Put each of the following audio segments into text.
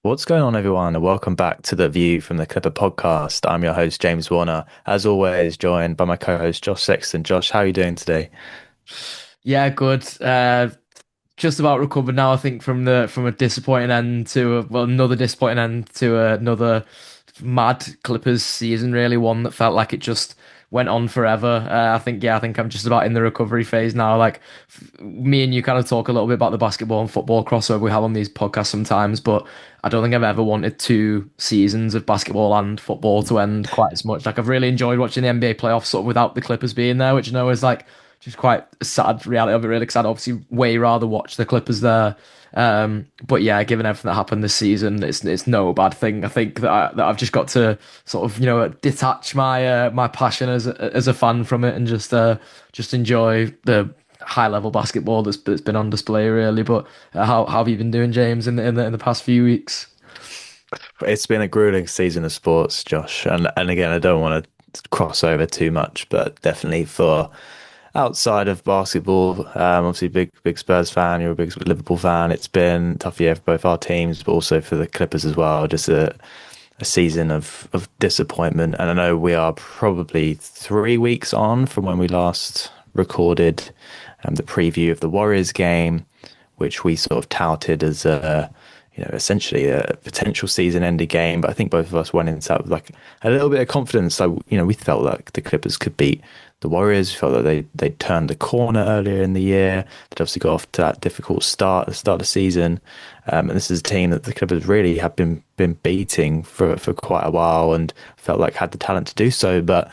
What's going on, everyone, and welcome back to the View from the Clipper podcast. I'm your host, James Warner, as always, joined by my co-host, Josh Sexton. Josh, how are you doing today? Yeah, good. Just about recovered now, I think, from a disappointing end to another disappointing end to another mad Clippers season. Really, one that felt like it just went on forever. I think I'm just about in the recovery phase now. Like me and you kind of talk a little bit about the basketball and football crossover we have on these podcasts sometimes, but I don't think I've ever wanted two seasons of basketball and football to end quite as much. Like I've really enjoyed watching the NBA playoffs sort of without the Clippers being there, which is like just quite a sad reality of it, really, because I'd obviously way rather watch the Clippers there. But yeah, given everything that happened this season, it's no bad thing. I think that I've just got to sort of detach my passion as a fan from it and just enjoy the high level basketball that's been on display, really. But how have you been doing, James, in the past few weeks? It's been a grueling season of sports, Josh, and again, I don't want to cross over too much, but definitely for outside of basketball, obviously big Spurs fan, you're a big Liverpool fan. It's been a tough year for both our teams, but also for the Clippers as well. Just a season of disappointment, and I know we are probably 3 weeks on from when we last recorded the preview of the Warriors game, which we sort of touted as essentially a potential season-ending game. But I think both of us went into that with like a little bit of confidence. So we felt like the Clippers could beat the Warriors. We felt that they turned the corner earlier in the year. They'd obviously got off to that difficult start at the start of the season. And this is a team that the Clippers really have been beating for quite a while and felt like had the talent to do so, but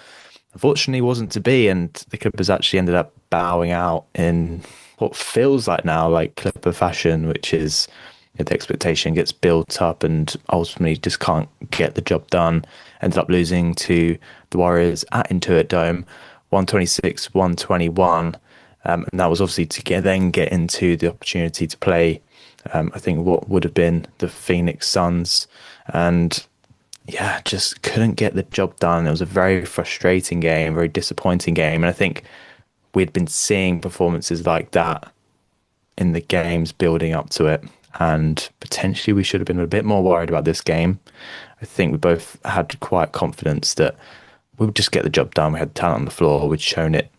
unfortunately wasn't to be. And the Clippers actually ended up bowing out in what feels like now like Clipper fashion, which is the expectation gets built up and ultimately just can't get the job done. Ended up losing to the Warriors at Intuit Dome, 126-121. And that was obviously to then get into the opportunity to play, I think, what would have been the Phoenix Suns. And yeah, just couldn't get the job done. It was a very frustrating game, very disappointing game. And I think we'd been seeing performances like that in the games building up to it. And potentially we should have been a bit more worried about this game. I think we both had quite confidence that we would just get the job done. We had talent on the floor. We'd shown it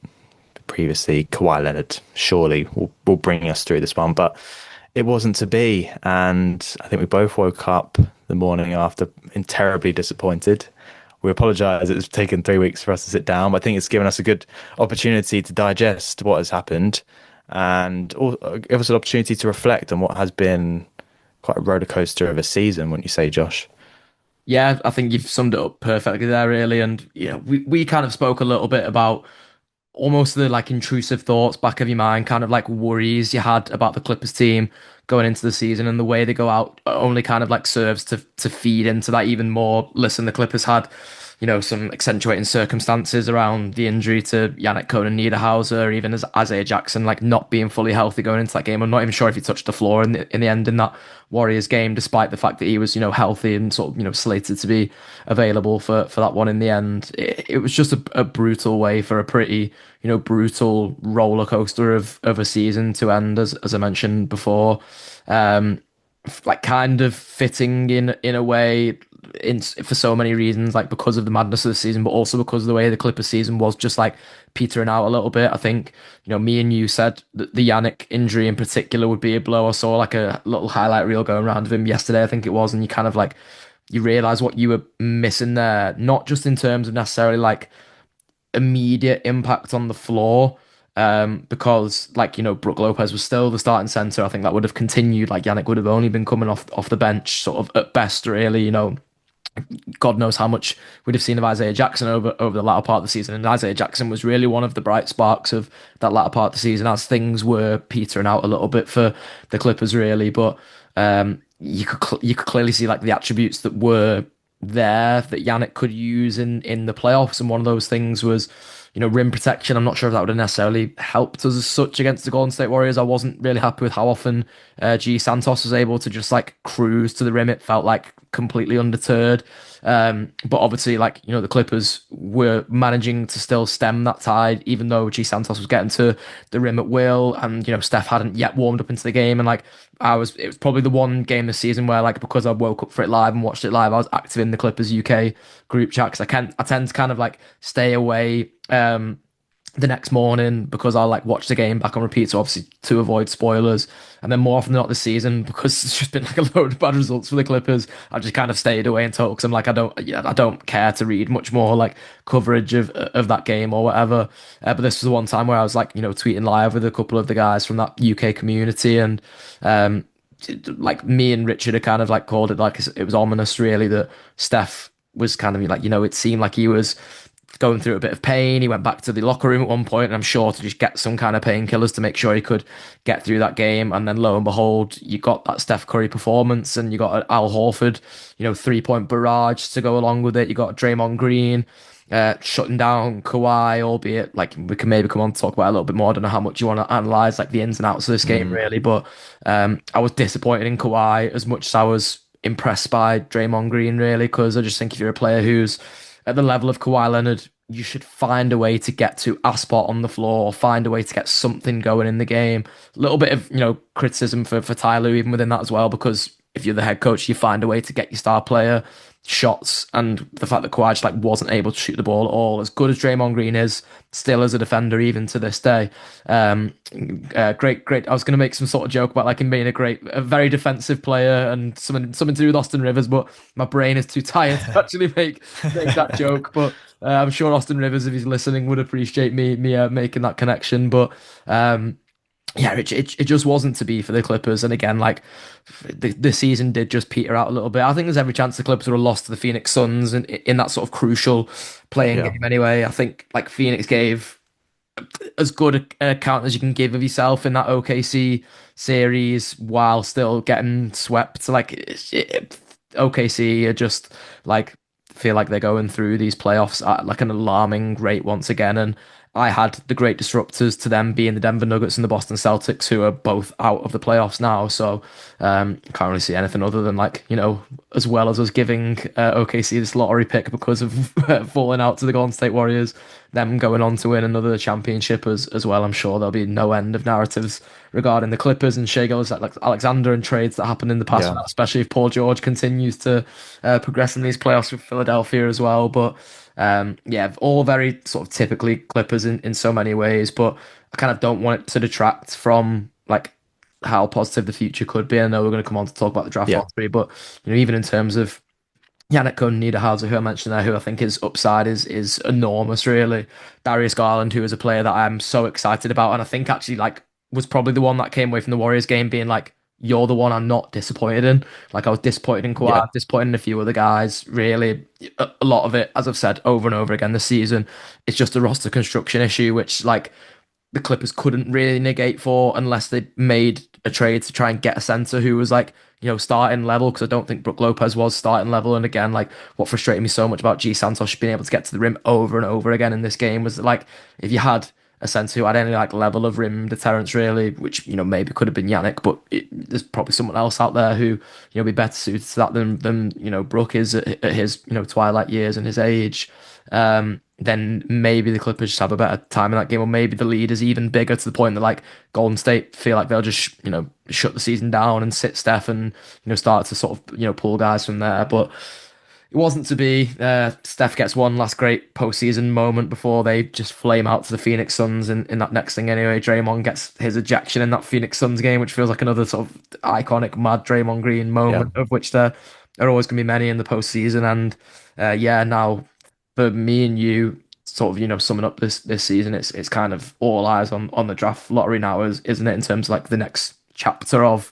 previously. Kawhi Leonard surely will bring us through this one, but it wasn't to be. And I think we both woke up the morning after and terribly disappointed. We apologise. It's taken 3 weeks for us to sit down, but I think it's given us a good opportunity to digest what has happened and give us an opportunity to reflect on what has been quite a roller coaster of a season, wouldn't you say, Josh? Yeah, I think you've summed it up perfectly there, really. And we kind of spoke a little bit about almost the like intrusive thoughts back of your mind, kind of like worries you had about the Clippers team going into the season, and the way they go out only kind of like serves to feed into that even more. Listen, the Clippers had, some accentuating circumstances around the injury to Yannick Conan Niederhauser, even as Isaiah Jackson like not being fully healthy going into that game. I'm not even sure if he touched the floor in the end in that Warriors game, despite the fact that he was, healthy and sort of, slated to be available for that one in the end. It was just a brutal way for a pretty, brutal roller coaster of a season to end, as I mentioned before. Um, like kind of fitting in a way for so many reasons, like because of the madness of the season, but also because of the way the Clippers season was just like petering out a little bit. I think, me and you said that the Yannick injury in particular would be a blow. I saw like a little highlight reel going around of him yesterday, I think it was, and you kind of like you realize what you were missing there, not just in terms of necessarily like immediate impact on the floor. Because like Brook Lopez was still the starting center. I think that would have continued. Like Yannick would have only been coming off the bench, sort of at best, really. God knows how much we'd have seen of Isaiah Jackson over the latter part of the season. And Isaiah Jackson was really one of the bright sparks of that latter part of the season as things were petering out a little bit for the Clippers, really. But you could clearly see like the attributes that were there that Yannick could use in the playoffs. And one of those things was, rim protection. I'm not sure if that would have necessarily helped us as such against the Golden State Warriors. I wasn't really happy with how often G Santos was able to just like cruise to the rim. It felt like completely undeterred. But obviously, like, the Clippers were managing to still stem that tide, even though G Santos was getting to the rim at will, and Steph hadn't yet warmed up into the game. And like, it was probably the one game this season where, like, because I woke up for it live and watched it live, I was active in the Clippers UK group chat because I tend to kind of like stay away the next morning because I'll like watch the game back on repeat, so obviously to avoid spoilers. And then more often than not this season, because it's just been like a load of bad results for the Clippers, I've just kind of stayed away and talked because I'm like, I don't care to read much more like coverage of that game or whatever. But this was the one time where I was like, tweeting live with a couple of the guys from that UK community, and like me and Richard had kind of like called it like it was ominous really that Steph was kind of like, it seemed like he was going through a bit of pain. He went back to the locker room at one point, and I'm sure to just get some kind of painkillers to make sure he could get through that game. And then lo and behold, you got that Steph Curry performance, and you got Al Horford, 3-point barrage to go along with it. You got Draymond Green shutting down Kawhi, albeit like we can maybe come on to talk about it a little bit more. I don't know how much you want to analyze like the ins and outs of this game Mm, really, but I was disappointed in Kawhi as much as I was impressed by Draymond Green really, because I just think if you're a player who's at the level of Kawhi Leonard, you should find a way to get to a spot on the floor or find a way to get something going in the game. A little bit of, criticism for Ty Lue even within that as well, because if you're the head coach, you find a way to get your star player shots, and the fact that Kawhi just like wasn't able to shoot the ball at all, as good as Draymond Green is, still as a defender even to this day. Great. I was going to make some sort of joke about like him being a very defensive player and something to do with Austin Rivers, but my brain is too tired to actually make that joke. But I'm sure Austin Rivers, if he's listening, would appreciate me making that connection. But yeah, it just wasn't to be for the Clippers. And again, like the season did just peter out a little bit. I think there's every chance the Clippers would have lost to the Phoenix Suns in that sort of crucial playing yeah, game anyway. I think like Phoenix gave as good an account as you can give of yourself in that OKC series while still getting swept. Like OKC are just like feel like they're going through these playoffs at like an alarming rate once again. And I had the great disruptors to them being the Denver Nuggets and the Boston Celtics, who are both out of the playoffs now. So can't really see anything other than like, as well as us giving OKC this lottery pick because of falling out to the Golden State Warriors, them going on to win another championship as well. I'm sure there'll be no end of narratives regarding the Clippers and Shai Alexander and trades that happened in the past, yeah, especially if Paul George continues to progress in these playoffs with Philadelphia as well. But yeah, all very sort of typically Clippers in so many ways, but I kind of don't want it to detract from like how positive the future could be. I know we're going to come on to talk about the draft yeah, lottery, but even in terms of Yannick Niederhauser, who I mentioned there, who I think his upside is enormous, really. Darius Garland, who is a player that I'm so excited about, and I think actually like was probably the one that came away from the Warriors game being like, you're the one I'm not disappointed in. Like I was disappointed in yeah, Kawhi, disappointed in a few other guys. Really, a lot of it, as I've said over and over again this season, it's just a roster construction issue, which like the Clippers couldn't really negate for unless they made a trade to try and get a center who was like, starting level, because I don't think Brook Lopez was starting level. And again, like what frustrated me so much about G Santos being able to get to the rim over and over again in this game was that, like, if you had a center who had any like level of rim deterrence, really, which maybe could have been Yannick, but there's probably someone else out there who be better suited to that than Brook is at his twilight years and his age. Then maybe the Clippers just have a better time in that game, or maybe the lead is even bigger to the point that like Golden State feel like they'll just shut the season down and sit Steph and start to sort of pull guys from there. But it wasn't to be. Steph gets one last great postseason moment before they just flame out to the Phoenix Suns in that next thing anyway. Draymond gets his ejection in that Phoenix Suns game, which feels like another sort of iconic mad Draymond Green yeah, moment, of which there are always going to be many in the postseason. And yeah, now for me and you, sort of summing up this season, it's kind of all eyes on the draft lottery now, isn't it? In terms of like the next chapter of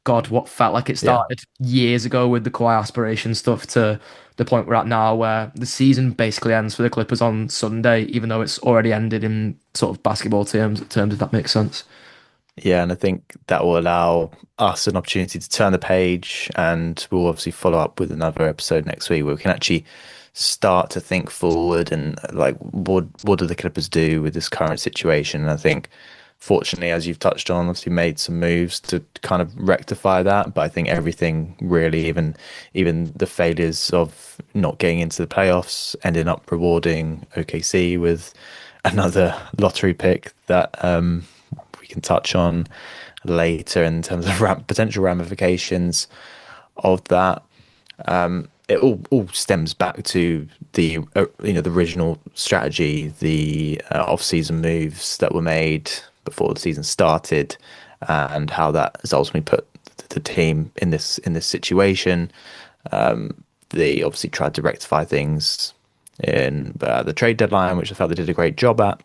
God, what felt like it yeah, started years ago with the Kawhi aspiration stuff to the point we're at now, where the season basically ends for the Clippers on Sunday, even though it's already ended in sort of basketball terms, if that makes sense. Yeah, and I think that will allow us an opportunity to turn the page, and we'll obviously follow up with another episode next week where we can actually start to think forward and like what do the Clippers do with this current situation? And I think fortunately, as you've touched on, obviously made some moves to kind of rectify that. But I think everything really, even the failures of not getting into the playoffs, ended up rewarding OKC with another lottery pick that we can touch on later in terms of potential ramifications of that. It all stems back to the the original strategy, the off-season moves that were made before the season started, and how that has ultimately put the team in this situation. They obviously tried to rectify things in the trade deadline, which I felt they did a great job at.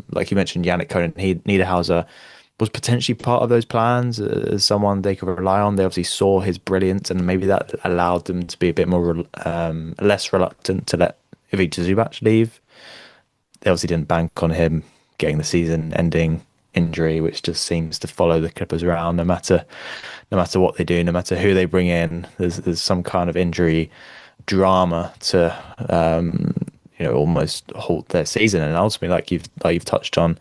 Like you mentioned, Yannick Niederhauser was potentially part of those plans as someone they could rely on. They obviously saw his brilliance, and maybe that allowed them to be a bit more less reluctant to let Ivica Zubac leave. They obviously didn't bank on him getting the season-ending injury, which just seems to follow the Clippers around no matter what they do, no matter who they bring in. There's some kind of injury drama to almost halt their season. And ultimately, like you've touched on,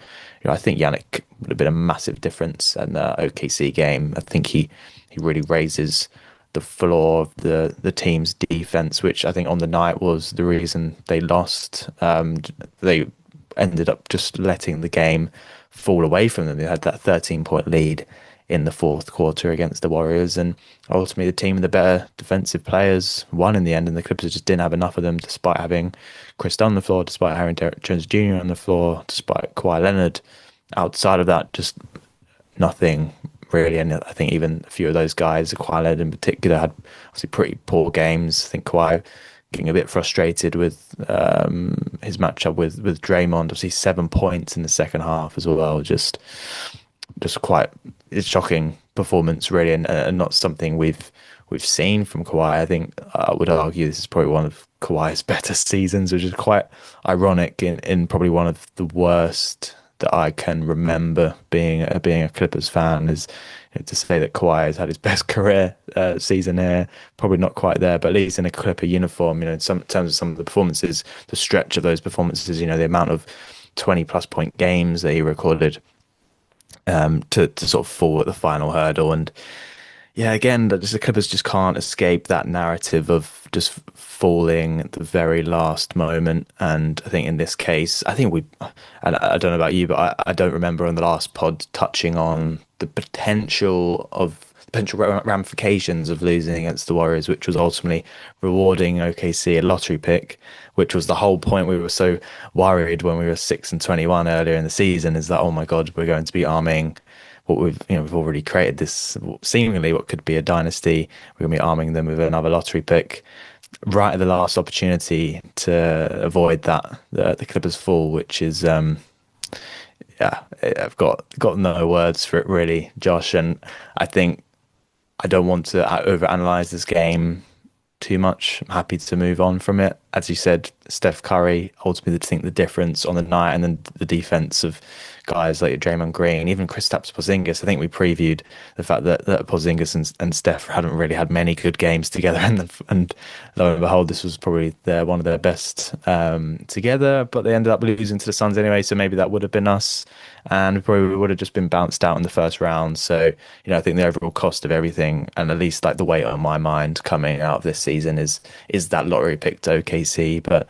I think Yannick would have been a massive difference in the OKC game. I think he really raises the floor of the team's defense, which I think on the night was the reason they lost. They ended up just letting the game fall away from them. They had that 13-point lead in the fourth quarter against the Warriors, and ultimately the team and the better defensive players won in the end, and the Clippers just didn't have enough of them, despite having Chris Dunn on the floor, despite having Derek Jones Jr. on the floor, despite Kawhi Leonard. Outside of that, just nothing really. And I think even a few of those guys, Kawhi Leonard in particular, had obviously pretty poor games. I think Kawhi getting a bit frustrated with his matchup with Draymond. Obviously, 7 points in the second half as well. Just quite a shocking performance, really, and not something we've seen from Kawhi. I think I would argue this is probably one of Kawhi's better seasons, which is quite ironic in probably one of the worst that I can remember being a Clippers fan. Is to say that Kawhi has had his best career season here, probably not quite there, but at least in a Clipper uniform, in some in terms of some of the performances, the stretch of those performances, the amount of 20 plus point games that he recorded to sort of fall at the final hurdle. And yeah, again, the Clippers just can't escape that narrative of just falling at the very last moment. And I think in this case, and I don't know about you, but I don't remember on the last pod touching on the potential ramifications of losing against the Warriors, which was ultimately rewarding OKC a lottery pick, which was the whole point. We were so worried when we were 6-21 earlier in the season, is that, oh my God, we're going to be arming what we've already created this seemingly what could be a dynasty. We're going to be arming them with another lottery pick right at the last opportunity to avoid that the Clippers fall, which is yeah, I've got no words for it really, Josh. And I think I don't want to overanalyze this game too much. I'm happy to move on from it. As you said, Steph Curry, ultimately, I think the difference on the night, and then the defense of guys like Draymond Green, even Kristaps Porzingis. I think we previewed the fact that Porzingis and Steph hadn't really had many good games together, and lo and behold, this was probably one of their best together. But they ended up losing to the Suns anyway, so maybe that would have been us, and we probably would have just been bounced out in the first round. So I think the overall cost of everything, and at least like the weight on my mind coming out of this season, is that lottery pick to OKC. But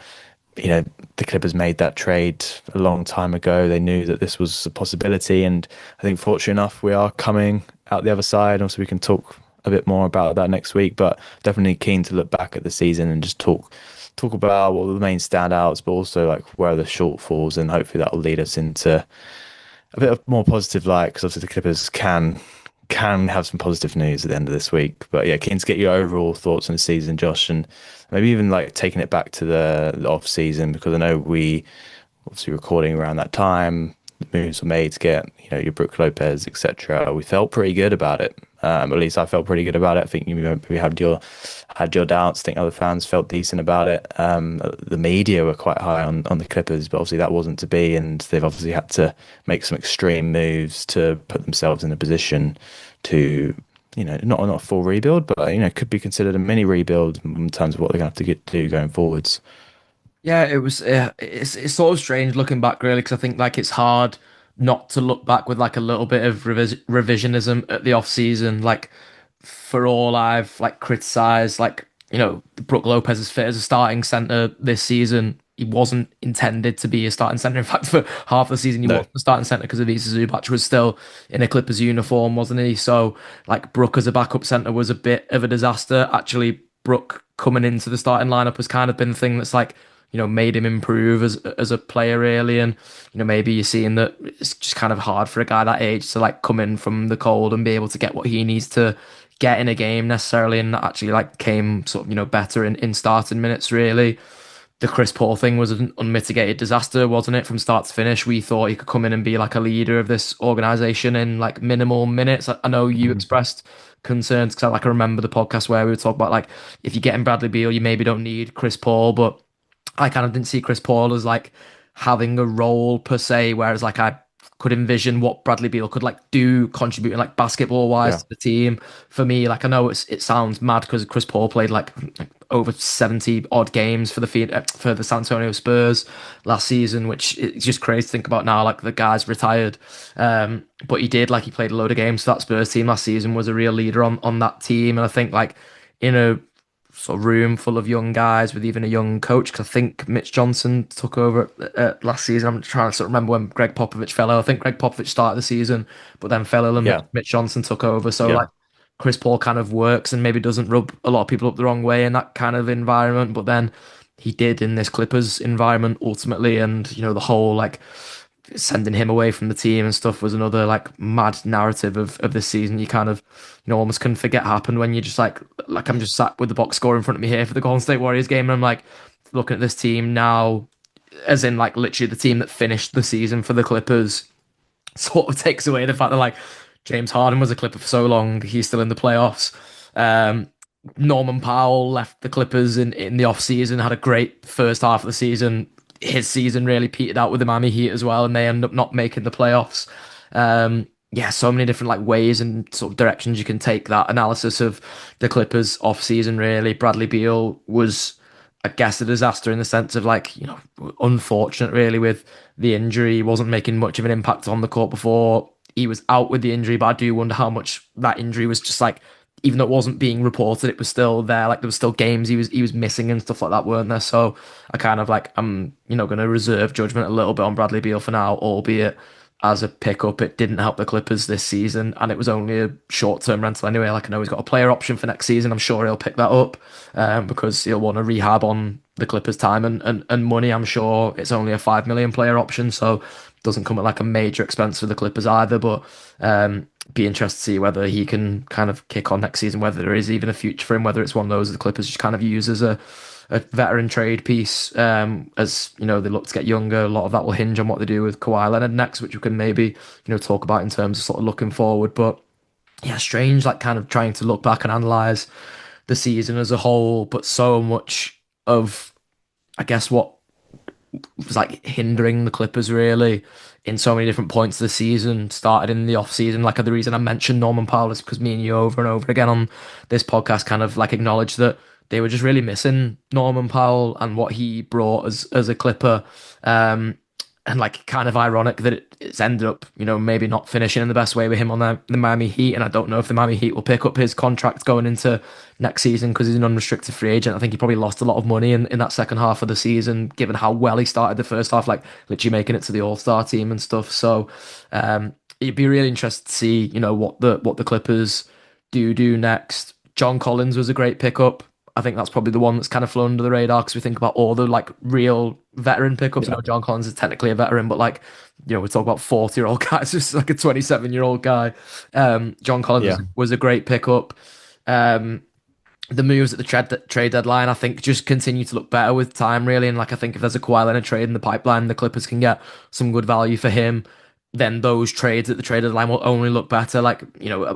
the Clippers made that trade a long time ago. They knew that this was a possibility, and I think fortunate enough we are coming out the other side. Also, we can talk a bit more about that next week, but definitely keen to look back at the season and just talk about what were the main standouts, but also like where are the shortfalls, and hopefully that will lead us into a bit of more positive light, because obviously the Clippers can have some positive news at the end of this week. But yeah, keen to get your overall thoughts on the season, Josh, and maybe even like taking it back to the off season, because I know we obviously recording around that time. moves were made to get, your Brook Lopez, etc. We felt pretty good about it. At least I felt pretty good about it. I think you maybe had your doubts. I think other fans felt decent about it. The media were quite high on the Clippers, but obviously that wasn't to be, and they've obviously had to make some extreme moves to put themselves in a position to, not a full rebuild, but could be considered a mini rebuild in terms of what they're going to have to do going forwards. Yeah, it was. It's sort of strange looking back, really, because I think like it's hard not to look back with like a little bit of revisionism at the off season. Like for all I've like criticized, like Brook Lopez is fit as a starting center this season. He wasn't intended to be a starting center. In fact, for half the season, he No, wasn't a starting center because Adisa Zubac was still in a Clippers uniform, wasn't he? So like Brook as a backup center was a bit of a disaster. Actually, Brook coming into the starting lineup has kind of been the thing that's like made him improve as a player really. And maybe you're seeing that it's just kind of hard for a guy that age to like come in from the cold and be able to get what he needs to get in a game necessarily, and that actually like came sort of better in starting minutes really. The Chris Paul thing was an unmitigated disaster, wasn't it, from start to finish? We thought he could come in and be like a leader of this organization in like minimal minutes. I know you Mhm. expressed concerns because I remember the podcast where we were talking about like if you're getting Bradley Beal, you maybe don't need Chris Paul, but I kind of didn't see Chris Paul as like having a role per se, whereas like I could envision what Bradley Beal could like do, contributing like basketball wise Yeah, to the team. For me, like I know it sounds mad because Chris Paul played like over 70 odd games for for the San Antonio Spurs last season, which is just crazy to think about now. Like the guy's retired, but he did like he played a load of games for that Spurs team last season. Was a real leader on that team, and I think like in a sort of room full of young guys with even a young coach. Because I think Mitch Johnson took over last season. I'm trying to sort of remember when Greg Popovich fell ill. I think Greg Popovich started the season, but then fell ill and yeah, Mitch Johnson took over. So yeah. like Chris Paul kind of works and maybe doesn't rub a lot of people up the wrong way in that kind of environment, but then he did in this Clippers environment ultimately, and the whole like sending him away from the team and stuff was another like mad narrative of this season. You kind of almost can forget happened when you just like I'm just sat with the box score in front of me here for the Golden State Warriors game, and I'm like looking at this team now, as in like literally the team that finished the season for the Clippers sort of takes away the fact that like James Harden was a Clipper for so long, he's still in the playoffs. Um, Norman Powell left the Clippers in the off season, had a great first half of the season. His season really petered out with the Miami Heat as well, and they end up not making the playoffs. Yeah, so many different like ways and sort of directions you can take that analysis of the Clippers off season. Really, Bradley Beal was, I guess, a disaster in the sense of like unfortunate really with the injury. He wasn't making much of an impact on the court before he was out with the injury, but I do wonder how much that injury was just like, even though it wasn't being reported, it was still there. Like there was still games he was missing and stuff like that, weren't there? So I kind of like I'm going to reserve judgment a little bit on Bradley Beal for now, albeit as a pickup, it didn't help the Clippers this season, and it was only a short-term rental anyway. Like I know he's got a player option for next season. I'm sure he'll pick that up because he'll want to rehab on the Clippers' time and money. I'm sure it's only a 5 million player option, so it doesn't come at like a major expense for the Clippers either. But be interested to see whether he can kind of kick on next season, whether there is even a future for him, whether it's one of those the Clippers just kind of use as a veteran trade piece. As they look to get younger, a lot of that will hinge on what they do with Kawhi Leonard next, which we can maybe talk about in terms of sort of looking forward. But yeah, strange, like kind of trying to look back and analyze the season as a whole, but so much of, I guess, what was like hindering the Clippers really in so many different points of the season started in the off season. Like the reason I mentioned Norman Powell is because me and you over and over again on this podcast kind of like acknowledged that they were just really missing Norman Powell and what he brought as a Clipper. And like kind of ironic that it's ended up, maybe not finishing in the best way with him on the Miami Heat. And I don't know if the Miami Heat will pick up his contract going into next season because he's an unrestricted free agent. I think he probably lost a lot of money in that second half of the season, given how well he started the first half, like literally making it to the All-Star team and stuff. So it'd be really interesting to see, what the Clippers do next. John Collins was a great pickup. I think that's probably the one that's kind of flown under the radar because we think about all the like real veteran pickups. Yeah. John Collins is technically a veteran, but like, we talk about 40-year-old guys, just like a 27-year-old guy. John Collins Yeah. was a great pickup. The moves at the trade deadline, I think, just continue to look better with time, really. And like, I think if there's a Kawhi Leonard trade in the pipeline, the Clippers can get some good value for him. then those trades at the trade deadline will only look better. Like,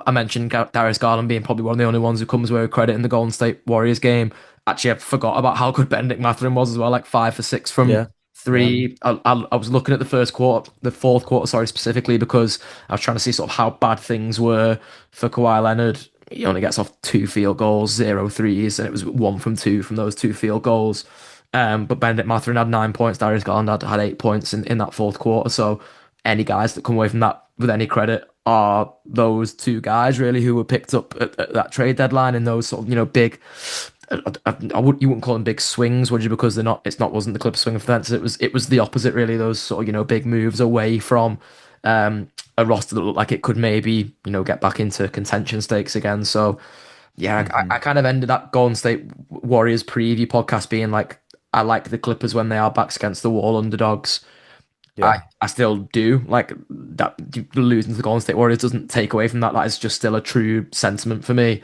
I mentioned Darius Garland being probably one of the only ones who comes away with credit in the Golden State Warriors game. Actually, I forgot about how good Benedict Mathurin was as well, like 5 for 6 from Yeah. Yeah. three. I was looking at the first quarter, the fourth quarter, sorry, specifically because I was trying to see sort of how bad things were for Kawhi Leonard. He only gets off 2 field goals, 0 threes, and it was 1 from 2 from those 2 field goals. But Benedict Mathurin had 9 points. Darius Garland had 8 points in that fourth quarter. So any guys that come away from that with any credit are those two guys really who were picked up at that trade deadline in those sort of big. You wouldn't call them big swings, would you? Because they're not. It's not wasn't the Clippers swing of fence. It was the opposite really. Those sort of big moves away from a roster that looked like it could maybe get back into contention stakes again. So yeah, Hmm. I kind of ended that Golden State Warriors preview podcast being like, I like the Clippers when they are backs against the wall underdogs. Yeah. I still do like that. Losing to the Golden State Warriors doesn't take away from that. That is just still a true sentiment for me.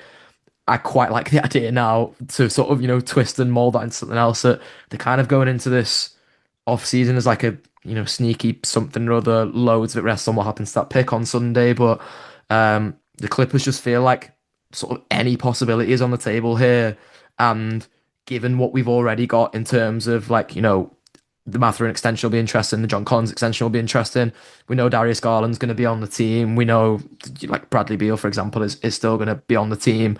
I quite like the idea now to sort of twist and mold that into something else. That they're kind of going into this off season as like a sneaky something or other. Loads of it rests on what happens to that pick on Sunday, but the Clippers just feel like sort of any possibility is on the table here, and given what we've already got in terms of like the Mathurin extension will be interesting. The John Collins extension will be interesting. We know Darius Garland's going to be on the team. We know, like Bradley Beal, for example, is still going to be on the team.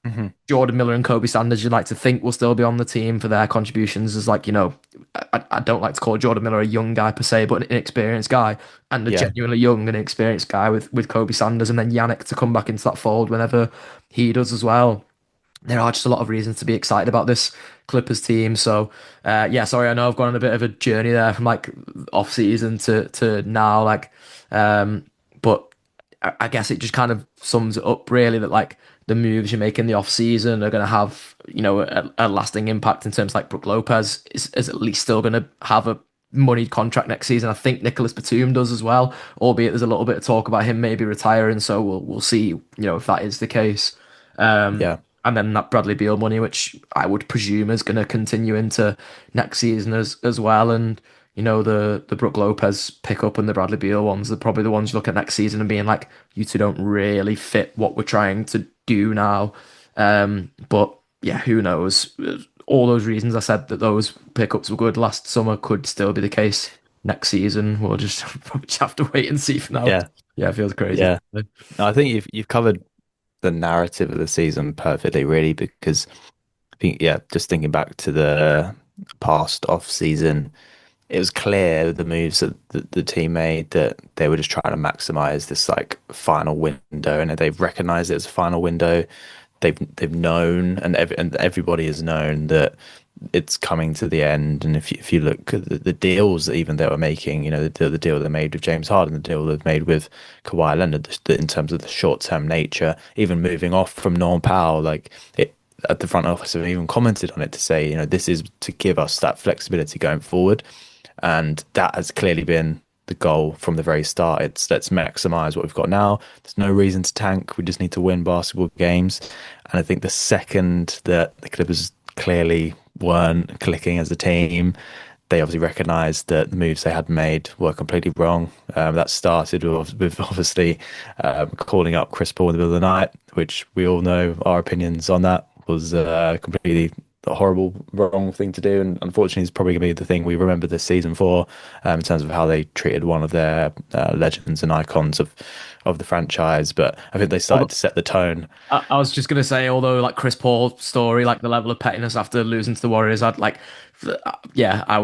Hmm. Jordan Miller and Kobe Sanders, you'd like to think will still be on the team for their contributions. As like, I don't like to call Jordan Miller a young guy per se, but an inexperienced guy and a Yeah. genuinely young and experienced guy with Kobe Sanders, and then Yannick to come back into that fold whenever he does as well. There are just a lot of reasons to be excited about this Clippers team. So, yeah, sorry, I know I've gone on a bit of a journey there from like off season to now, like, but I guess it just kind of sums it up really that like the moves you make in the off season are going to have a lasting impact in terms of like Brook Lopez is at least still going to have a moneyed contract next season. I think Nicholas Batum does as well, albeit there's a little bit of talk about him maybe retiring. So we'll see if that is the case. Um, Yeah. and then that Bradley Beal money, which I would presume is going to continue into next season as well. And the Brook Lopez pickup and the Bradley Beal ones are probably the ones you look at next season and being like, you two don't really fit what we're trying to do now. But yeah, who knows? All those reasons I said that those pickups were good last summer could still be the case next season. We'll just probably just have to wait and see for now. Yeah. Yeah, it feels crazy. Yeah. No, I think you've covered the narrative of the season perfectly, really, because I think, yeah, just thinking back to the past off season, it was clear the moves that the team made that they were just trying to maximize this like final window, and they've recognized it as a final window. They've known, and everybody has known that it's coming to the end. And if you look at the deals that even they were making, the deal they made with James Harden, the deal they've made with Kawhi Leonard, in terms of the short term nature, even moving off from Norm Powell, like it. At the front office have even commented on it to say, this is to give us that flexibility going forward. And that has clearly been the goal from the very start. It's let's maximize what we've got now. There's no reason to tank. We just need to win basketball games. And I think the second that the Clippers clearly weren't clicking as a team, they obviously recognised that the moves they had made were completely wrong. That started with obviously calling up Chris Paul in the middle of the night, which we all know our opinions on that was completely a horrible, wrong thing to do. And unfortunately, it's probably going to be the thing we remember this season for, in terms of how they treated one of their legends and icons of the franchise. But I think they started to set the tone. I was just gonna say, although like Chris Paul's story, like the level of pettiness after losing to the Warriors, I'd like, yeah, I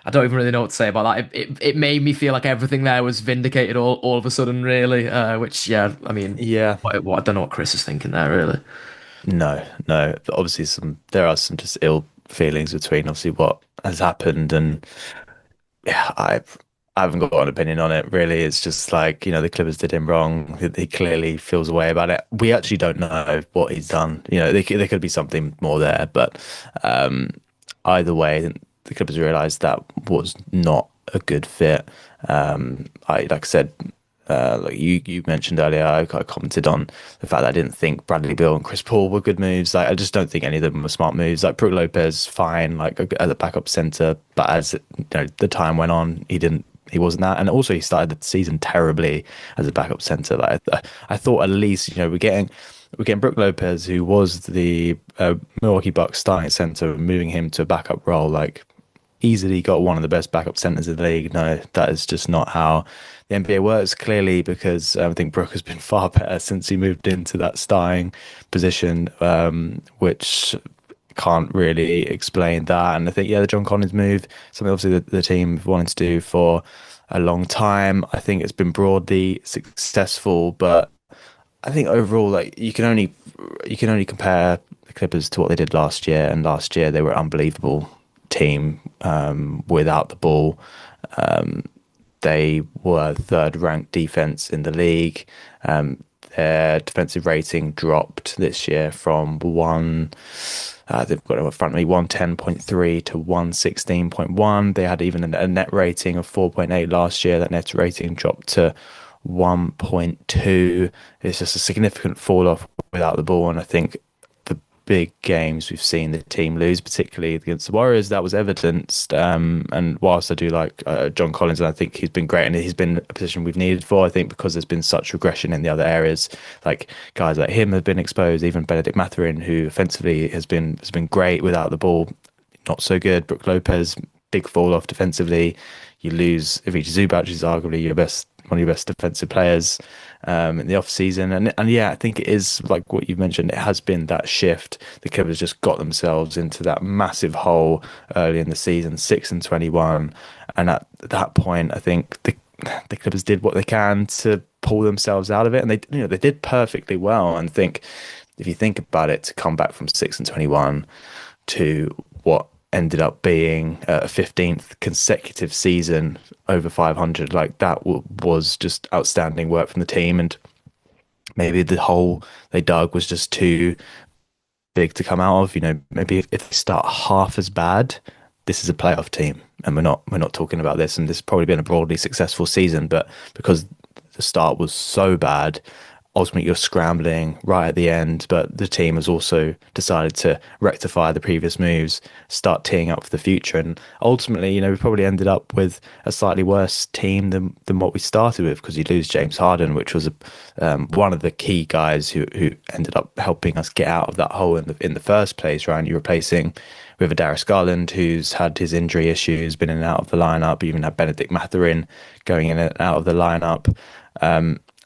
don't even really know what to say about that. It made me feel like everything there was vindicated all of a sudden, really. Which, yeah, I mean, Yeah, I don't know what Chris is thinking there, really. no, no. Obviously, there are some just ill feelings between obviously what has happened, and yeah, I haven't got an opinion on it really. It's just like, the Clippers did him wrong. He clearly feels a way about it. We actually don't know what he's done. There could be something more there, but um, either way, the Clippers realized that was not a good fit. Like I said, like you mentioned earlier, I commented on the fact that I didn't think Bradley Beal and Chris Paul were good moves. Like I just don't think any of them were smart moves. Like Brook Lopez, fine, like as a backup center, but as the time went on, he didn't he wasn't that, and also he started the season terribly as a backup center. Like I thought at least we're getting Brook Lopez, who was the Milwaukee Bucks starting center, moving him to a backup role. Like easily got one of the best backup centers in the league. No, that is just not how the NBA works. Clearly, because I think Brook has been far better since he moved into that starting position, which can't really explain that. And I think, yeah, the John Collins move, something obviously the team have wanted to do for a long time. I think it's been broadly successful, but I think overall, like you can only compare the Clippers to what they did last year, and last year they were an unbelievable team without the ball. They were third ranked defense in the league. Their defensive rating dropped this year from they've got it in front of me, 110.3 to 116.1. They had even a net rating of 4.8 last year. That net rating dropped to 1.2. It's just a significant fall off without the ball. And I think the big games we've seen the team lose, particularly against the Warriors, that was evidenced. And whilst I do like John Collins, and I think he's been great, and he's been a position we've needed for, I think because there's been such regression in the other areas, like guys like him have been exposed, even Benedict Mathurin, who offensively has been great without the ball, not so good. Brook Lopez, big fall off defensively. You lose Ivica Zubac, who's arguably one of your best defensive players in the off season, and yeah, I think it is like what you've mentioned. It has been that shift. The Clippers just got themselves into that massive hole early in the season, 6-21, and at that point, I think the Clippers did what they can to pull themselves out of it, and they did perfectly well. And think if you think about it, to come back from 6-21 to what ended up being a 15th consecutive season over 500, like that was just outstanding work from the team. And maybe the hole they dug was just too big to come out of. Maybe if they start half as bad, this is a playoff team, and we're not talking about this. And this has probably been a broadly successful season, but because the start was so bad, ultimately you're scrambling right at the end. But the team has also decided to rectify the previous moves, start teeing up for the future, and ultimately, we probably ended up with a slightly worse team than what we started with, because you lose James Harden, which was one of the key guys who ended up helping us get out of that hole in the first place. Right, you're replacing with a Darius Garland who's had his injury issues, been in and out of the lineup. You even had Benedict Mathurin going in and out of the lineup.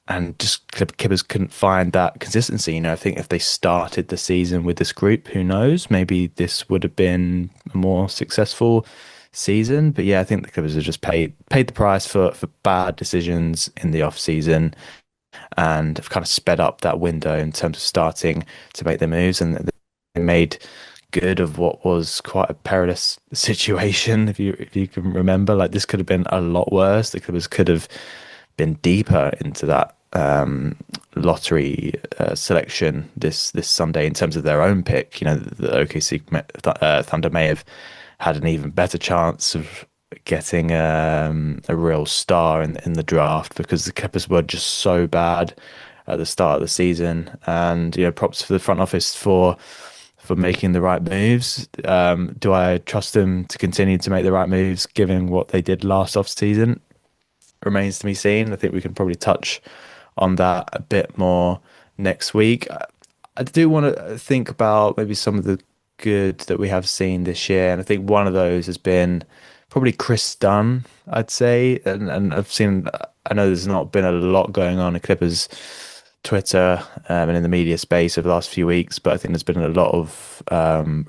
And just Clippers couldn't find that consistency. I think if they started the season with this group, who knows, maybe this would have been a more successful season. But yeah, I think the Clippers have just paid the price for bad decisions in the off season, and have kind of sped up that window in terms of starting to make their moves, and they made good of what was quite a perilous situation. If you can remember, like this could have been a lot worse. The Clippers could have been deeper into that lottery selection this Sunday in terms of their own pick. The OKC Thunder may have had an even better chance of getting a real star in the draft, because the Clippers were just so bad at the start of the season. And props for the front office for making the right moves. Do I trust them to continue to make the right moves given what they did last off season? Remains to be seen. I think we can probably touch on that a bit more next week. I do want to think about maybe some of the good that we have seen this year, and I think one of those has been probably Chris Dunn, I'd say. And I know there's not been a lot going on in Clippers Twitter and in the media space over the last few weeks, but I think there's been a lot of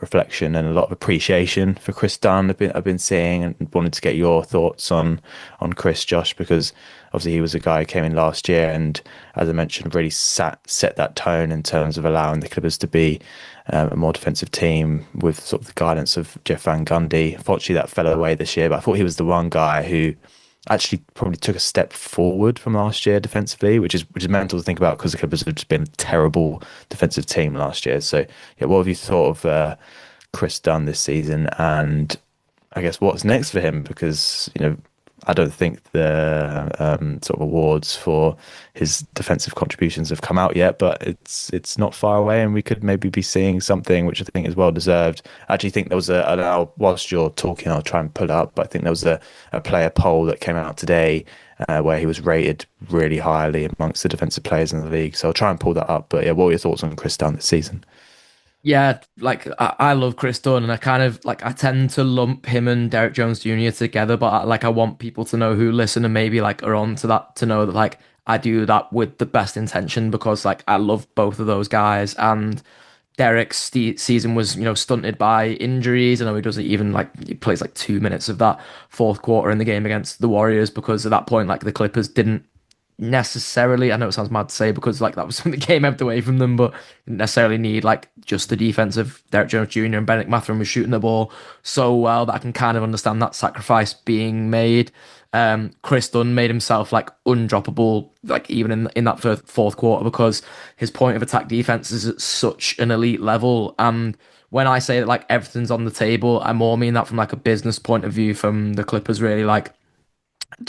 reflection and a lot of appreciation for Chris Dunn. I've been seeing, and wanted to get your thoughts on Chris, Josh, because obviously he was a guy who came in last year, and as I mentioned, really set that tone in terms of allowing the Clippers to be a more defensive team with sort of the guidance of Jeff Van Gundy. Unfortunately, that fell away this year, but I thought he was the one guy who actually probably took a step forward from last year defensively, which is mental to think about, because the Clippers have just been a terrible defensive team last year. So yeah, what have you thought of Chris Dunn this season, and I guess what's next for him? Because I don't think the sort of awards for his defensive contributions have come out yet, but it's not far away, and we could maybe be seeing something which I think is well deserved. I actually think there was a, and whilst you're talking, I'll try and pull it up, but I think there was a player poll that came out today where he was rated really highly amongst the defensive players in the league. So I'll try and pull that up. But yeah, what were your thoughts on Chris Dunn this season? Yeah, like I love Chris Dunn, and I kind of like I tend to lump him and Derek Jones Jr. together, but I want people to know who listen and maybe like are on to that to know that like I do that with the best intention because like I love both of those guys, and Derek's season was stunted by injuries. I know he doesn't even like he plays like 2 minutes of that fourth quarter in the game against the Warriors because at that point like the Clippers didn't necessarily. I know it sounds mad to say because like that was something that came out away from them, but didn't necessarily need like just the defense of Derek Jones Jr. and Bennett Mathurin was shooting the ball so well that I can kind of understand that sacrifice being made. Chris Dunn made himself like undroppable, like even in that fourth quarter because his point of attack defense is at such an elite level. And when I say that like everything's on the table, I more mean that from like a business point of view from the Clippers, really like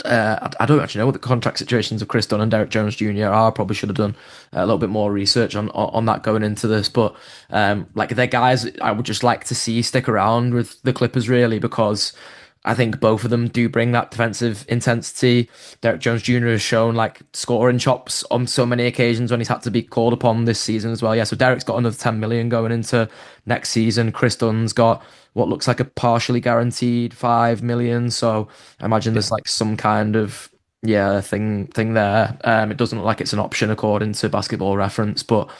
I don't actually know what the contract situations of Chris Dunn and Derek Jones Jr. are. I probably should have done a little bit more research on that going into this. But like they're guys I would just like to see stick around with the Clippers really because I think both of them do bring that defensive intensity. Derek Jones Jr. has shown like scoring chops on so many occasions when he's had to be called upon this season as well. Yeah, so Derek's got another 10 million going into next season. Chris Dunn's got what looks like a partially guaranteed 5 million. So I imagine Yeah. there's like some kind of thing there. It doesn't look like it's an option according to Basketball Reference, but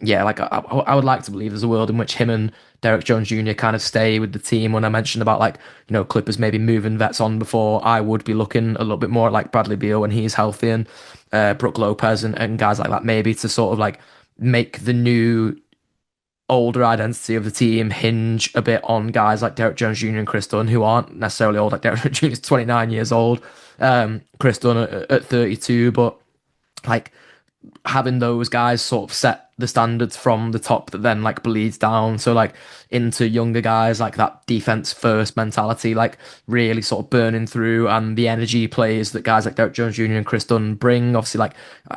yeah, like I would like to believe there's a world in which him and Derek Jones Jr. kind of stay with the team. When I mentioned about like Clippers maybe moving vets on before, I would be looking a little bit more at like Bradley Beal when he's healthy and Brook Lopez and guys like that maybe to sort of like make the new older identity of the team hinge a bit on guys like Derek Jones Jr. and Chris Dunn, who aren't necessarily old. Like Derek Jones Jr. is 29 years old, Chris Dunn at 32, but like having those guys sort of set the standards from the top that then like bleeds down so like into younger guys like that defense first mentality like really sort of burning through and the energy plays that guys like Derek Jones Jr. and Chris Dunn bring obviously like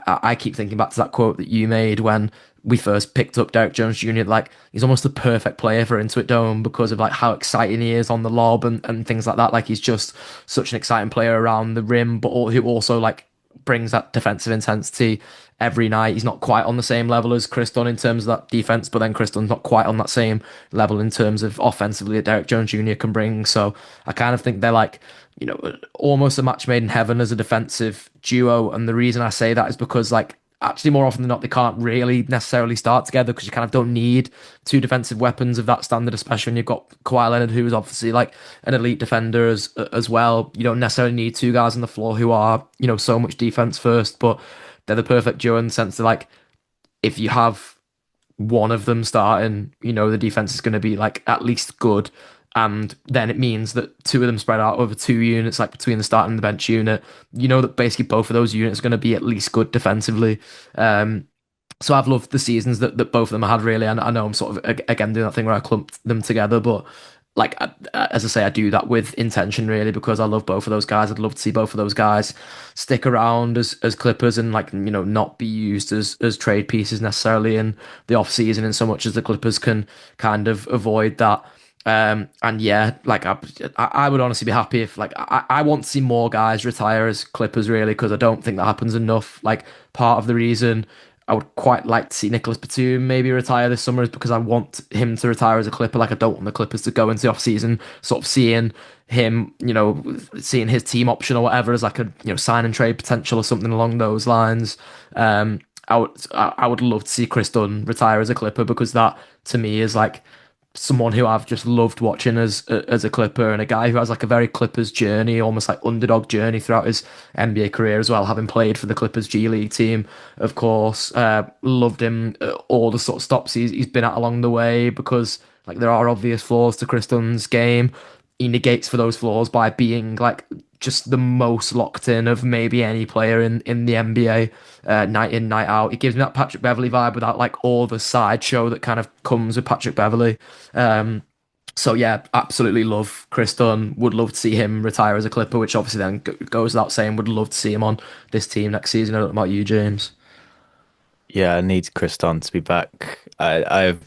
I keep thinking back to that quote that you made when we first picked up Derek Jones Jr. like he's almost the perfect player for Intuit Dome because of like how exciting he is on the lob and things like that like he's just such an exciting player around the rim but who also like brings that defensive intensity every night. He's not quite on the same level as Chris Dunn in terms of that defense, but then Chris Dunn's not quite on that same level in terms of offensively that Derek Jones Jr. can bring. So I kind of think they're like, almost a match made in heaven as a defensive duo. And the reason I say that is because like actually more often than not they can't really necessarily start together because you kind of don't need two defensive weapons of that standard, especially when you've got Kawhi Leonard, who is obviously like an elite defender as well. You don't necessarily need two guys on the floor who are so much defense first, but they're the perfect duo in the sense that like if you have one of them starting, the defense is going to be like at least good. And then it means that two of them spread out over two units, like between the start and the bench unit. You know that basically both of those units are going to be at least good defensively. So I've loved the seasons that both of them had really. And I know I'm sort of again doing that thing where I clumped them together, but like as I say, I do that with intention really because I love both of those guys. I'd love to see both of those guys stick around as Clippers and like not be used as trade pieces necessarily in the off season in so much as the Clippers can kind of avoid that. And yeah, like I would honestly be happy if like I want to see more guys retire as Clippers really because I don't think that happens enough. Like part of the reason I would quite like to see Nicholas Batum maybe retire this summer is because I want him to retire as a Clipper. Like I don't want the Clippers to go into the off season sort of seeing him, seeing his team option or whatever as like a sign and trade potential or something along those lines. I would love to see Chris Dunn retire as a Clipper because that to me is like someone who I've just loved watching as a Clipper and a guy who has like a very Clippers journey, almost like underdog journey throughout his NBA career as well, having played for the Clippers G League team, of course. Loved him, all the sort of stops he's been at along the way because like there are obvious flaws to Chris Dunn's game. He negates for those flaws by being like just the most locked in of maybe any player in the NBA, night in, night out. It gives me that Patrick Beverley vibe without like all the sideshow that kind of comes with Patrick Beverley. So yeah, absolutely love Chris Dunn. Would love to see him retire as a Clipper, which obviously then goes without saying. Would love to see him on this team next season. I don't know about you, James. Yeah, I need Chris Dunn to be back. I've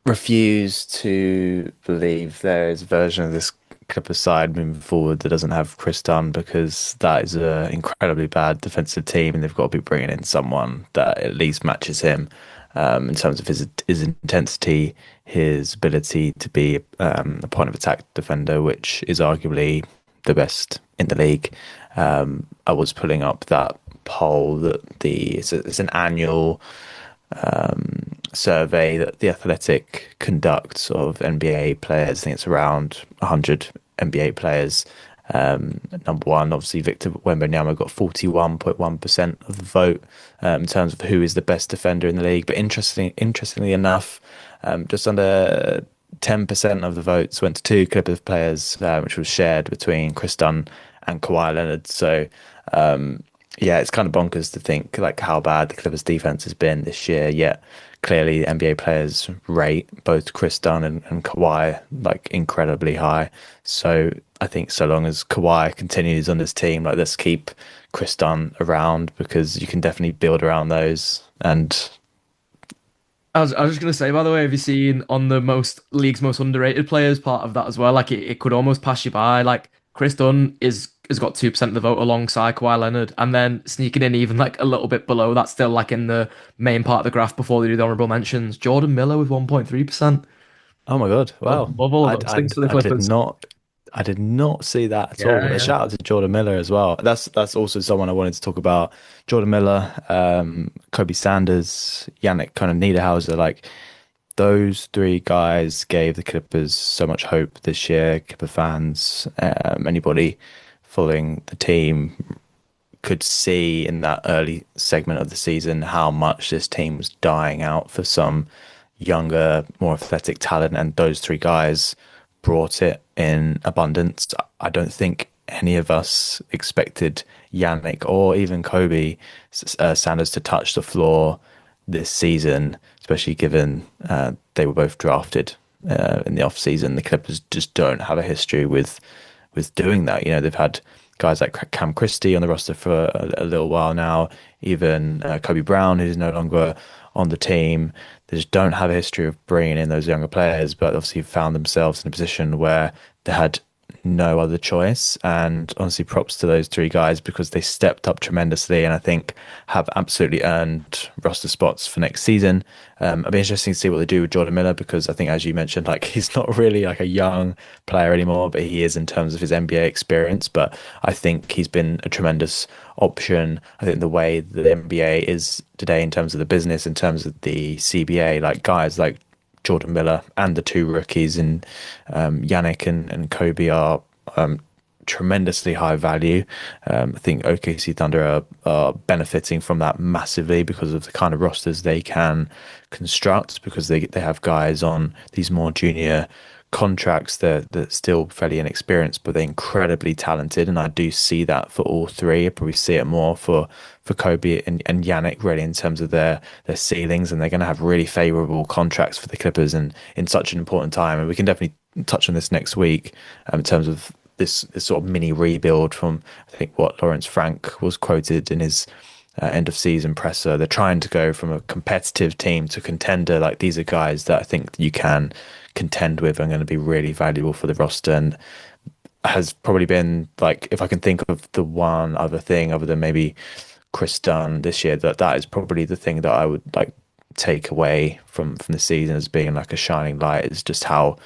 refused to believe there is a version of this Clippers side moving forward that doesn't have Chris Dunn because that is an incredibly bad defensive team, and they've got to be bringing in someone that at least matches him in terms of his intensity, his ability to be a point of attack defender, which is arguably the best in the league. I was pulling up that poll that it's an annual survey that the Athletic conducts of NBA players. I think it's around 100 NBA players. Number one, obviously, Victor Wembanyama got 41.1% of the vote in terms of who is the best defender in the league. But interestingly enough, just under 10% of the votes went to two Clippers players, which was shared between Chris Dunn and Kawhi Leonard. So, yeah, it's kind of bonkers to think like how bad the Clippers defense has been this year. Yet clearly NBA players rate both Chris Dunn and Kawhi like incredibly high. So I think so long as Kawhi continues on this team, like let's keep Chris Dunn around because you can definitely build around those. And I was just gonna say, by the way, have you seen on the most league's most underrated players part of that as well? Like it could almost pass you by. Like Chris Dunn is has got 2% of the vote alongside Kawhi Leonard, and then sneaking in even like a little bit below that, still like in the main part of the graph before they do the honorable mentions. Jordan Miller with 1.3%. oh my God, Love, wow. love all of those things for the Clippers. I did not see that at all. Yeah, A yeah. shout out to Jordan Miller as well. That's also someone I wanted to talk about. Jordan Miller, Kobe Sanders, Yannick kind of Niederhauser, like those three guys gave the Clippers so much hope this year. Clipper fans, anybody following the team could see in that early segment of the season how much this team was dying out for some younger, more athletic talent, and those three guys brought it in abundance. I don't think any of us expected Yannick or even Kobe Sanders to touch the floor this season, especially given they were both drafted in the off season. The Clippers just don't have a history with doing that. You know, they've had guys like Cam Christie on the roster for a little while now, even Kobe Brown, who's no longer on the team. They just don't have a history of bringing in those younger players, but obviously found themselves in a position where they had no other choice. And honestly, props to those three guys because they stepped up tremendously and I think have absolutely earned roster spots for next season. It'll be interesting to see what they do with Jordan Miller because I think, as you mentioned, like he's not really like a young player anymore, but he is in terms of his NBA experience. But I think he's been a tremendous option. I think the way the NBA is today in terms of the business, in terms of the CBA, like guys like Jordan Miller and the two rookies and Yannick and Kobe are tremendously high value. I think OKC Thunder are benefiting from that massively because of the kind of rosters they can construct because they have guys on these more junior contracts that still fairly inexperienced, but they're incredibly talented. And I do see that for all three. I probably see it more for Kobe and Yannick really in terms of their ceilings, and they're going to have really favorable contracts for the Clippers and in such an important time. And we can definitely touch on this next week in terms of this sort of mini rebuild from I think what Lawrence Frank was quoted in his end of season presser. They're trying to go from a competitive team to contender. Like these are guys that I think you can contend with and going to be really valuable for the roster and has probably been like if I can think of the one other thing other than maybe Chris Dunn this year that is probably the thing that I would like take away from the season as being like a shining light is just how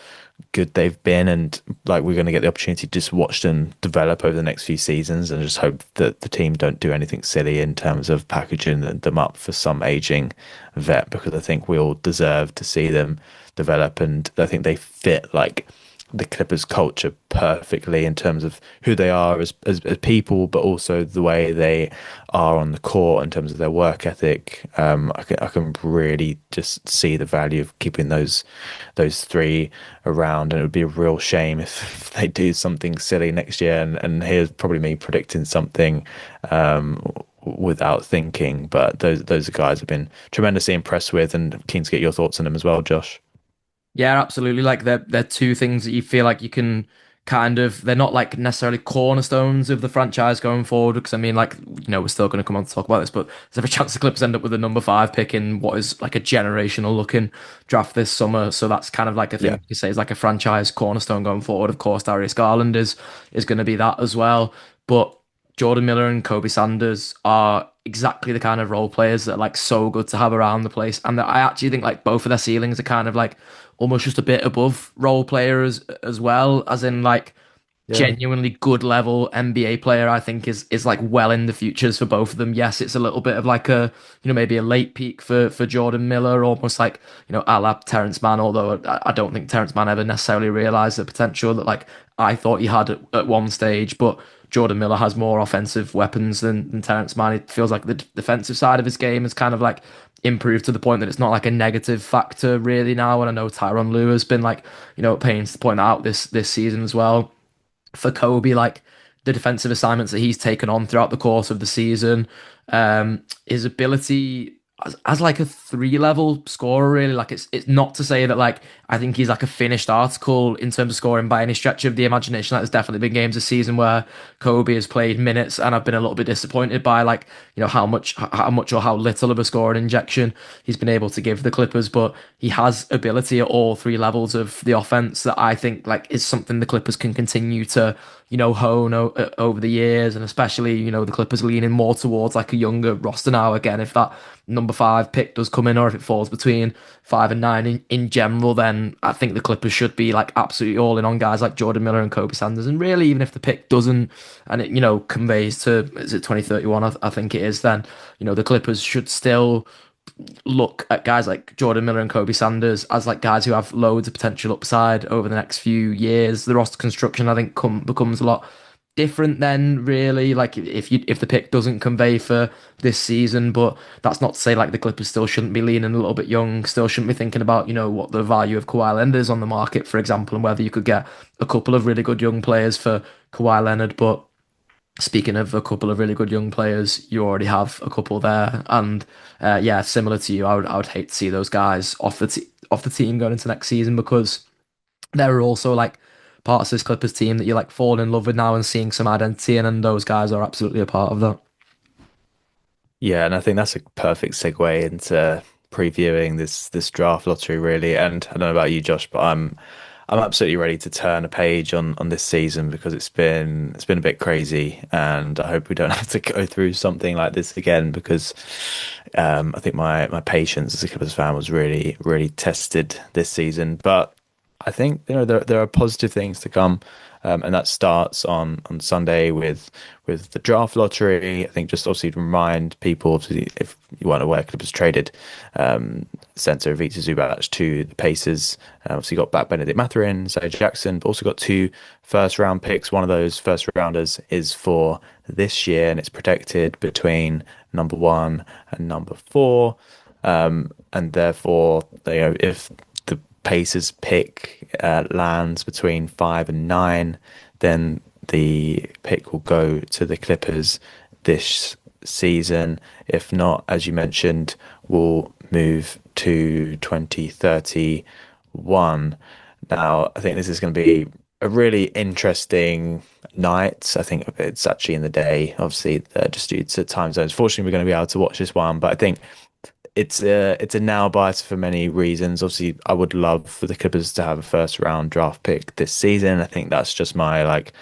good they've been and like we're going to get the opportunity to just watch them develop over the next few seasons and just hope that the team don't do anything silly in terms of packaging them up for some aging vet because I think we all deserve to see them develop and I think they fit like the Clippers culture perfectly in terms of who they are as people, but also the way they are on the court in terms of their work ethic. I can really just see the value of keeping those three around, and it would be a real shame if they do something silly next year. And here's probably me predicting something without thinking, but those guys have been tremendously impressed with, and keen to get your thoughts on them as well, Josh. Yeah, absolutely. Like they're two things that you feel like you can kind of they're not like necessarily cornerstones of the franchise going forward. Because I mean, like we're still going to come on to talk about this, but there's every chance the Clippers end up with a number five pick in what is like a generational looking draft this summer. So that's kind of like a thing Yeah. you could say is like a franchise cornerstone going forward. Of course, Darius Garland is going to be that as well, but Jordan Miller and Kobe Sanders are exactly the kind of role players that are like so good to have around the place, and that I actually think like both of their ceilings are kind of like almost just a bit above role players as well, as in like Yeah. genuinely good level NBA player. I think is like well in the futures for both of them. Yes, it's a little bit of like a maybe a late peak for Jordan Miller, almost like a la Terrence Mann. Although I don't think Terrence Mann ever necessarily realized the potential that like I thought he had at one stage, but. Jordan Miller has more offensive weapons than Terrence Mann. It feels like the defensive side of his game is kind of like improved to the point that it's not like a negative factor really now. And I know Tyronn Lue has been like, at pains to point that out this season as well. For Kobe, like the defensive assignments that he's taken on throughout the course of the season, his ability as like a three level scorer, really. Like it's not to say that like I think he's like a finished article in terms of scoring by any stretch of the imagination. Like there's definitely been games this season where Kobe has played minutes and I've been a little bit disappointed by like how much or how little of a scoring injection he's been able to give the Clippers. But he has ability at all three levels of the offense that I think like is something the Clippers can continue to hone over the years, and especially the Clippers leaning more towards like a younger roster now. Again, if that number five pick does come in, or if it falls between 5 and 9 in general, then I think the Clippers should be like absolutely all in on guys like Jordan Miller and Kobe Sanders. And really, even if the pick doesn't, and it conveys to, is it 2031? I think it is. Then the Clippers should still look at guys like Jordan Miller and Kobe Sanders as like guys who have loads of potential upside over the next few years. The roster construction, I think, becomes a lot different then, really. Like if the pick doesn't convey for this season, but that's not to say like the Clippers still shouldn't be leaning a little bit young, still shouldn't be thinking about what the value of Kawhi Leonard is on the market, for example, and whether you could get a couple of really good young players for Kawhi Leonard, but. Speaking of a couple of really good young players, you already have a couple there, and yeah, similar to you, I would hate to see those guys off the team going into next season because there are also like parts of this Clippers team that you're like falling in love with now and seeing some identity in, and those guys are absolutely a part of that. Yeah, and I think that's a perfect segue into previewing this draft lottery, really. And I don't know about you, Josh, but I'm absolutely ready to turn a page on this season because it's been a bit crazy, and I hope we don't have to go through something like this again because I think my patience as a Clippers fan was really tested this season. But I think there are positive things to come, and that starts on Sunday with the draft lottery. I think just obviously to remind people, obviously, if you weren't aware, Clippers traded center Ivica Zubac to the Pacers. Obviously got back Benedict Mathurin, Serge Jackson, but also got two first round picks. One of those first rounders is for this year, and it's protected between number one and number four. And therefore, if the Pacers pick lands between 5 and 9, then the pick will go to the Clippers this season. If not, as you mentioned, we'll move to 2031. Now, I think this is going to be a really interesting night. I think it's actually in the day, obviously, just due to time zones. Fortunately, we're going to be able to watch this one, but I think it's a nail biter for many reasons. Obviously, I would love for the Clippers to have a first round draft pick this season. I think that's just my like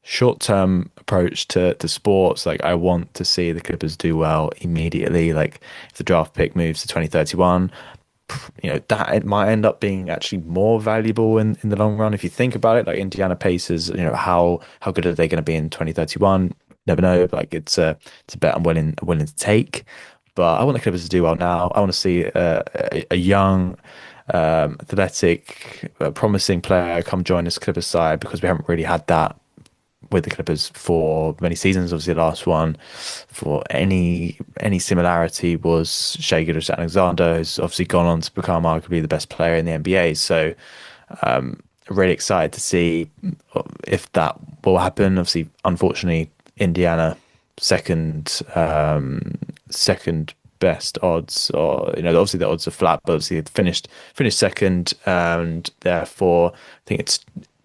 short term approach to sports. Like I want to see the Clippers do well immediately. Like if the draft pick moves to 2031, that it might end up being actually more valuable in the long run. If you think about it, like Indiana Pacers, how good are they going to be in 2031? Never know. Like it's a bet I'm willing to take. But I want the Clippers to do well now. I want to see a young, athletic, promising player come join this Clippers side because we haven't really had that with the Clippers for many seasons. Obviously, the last one for any similarity was Shai Gilgeous-Alexander, who's obviously gone on to become arguably the best player in the NBA. So, really excited to see if that will happen. Obviously, unfortunately, Indiana second best odds, or obviously the odds are flat, but obviously it finished second, and therefore I think it's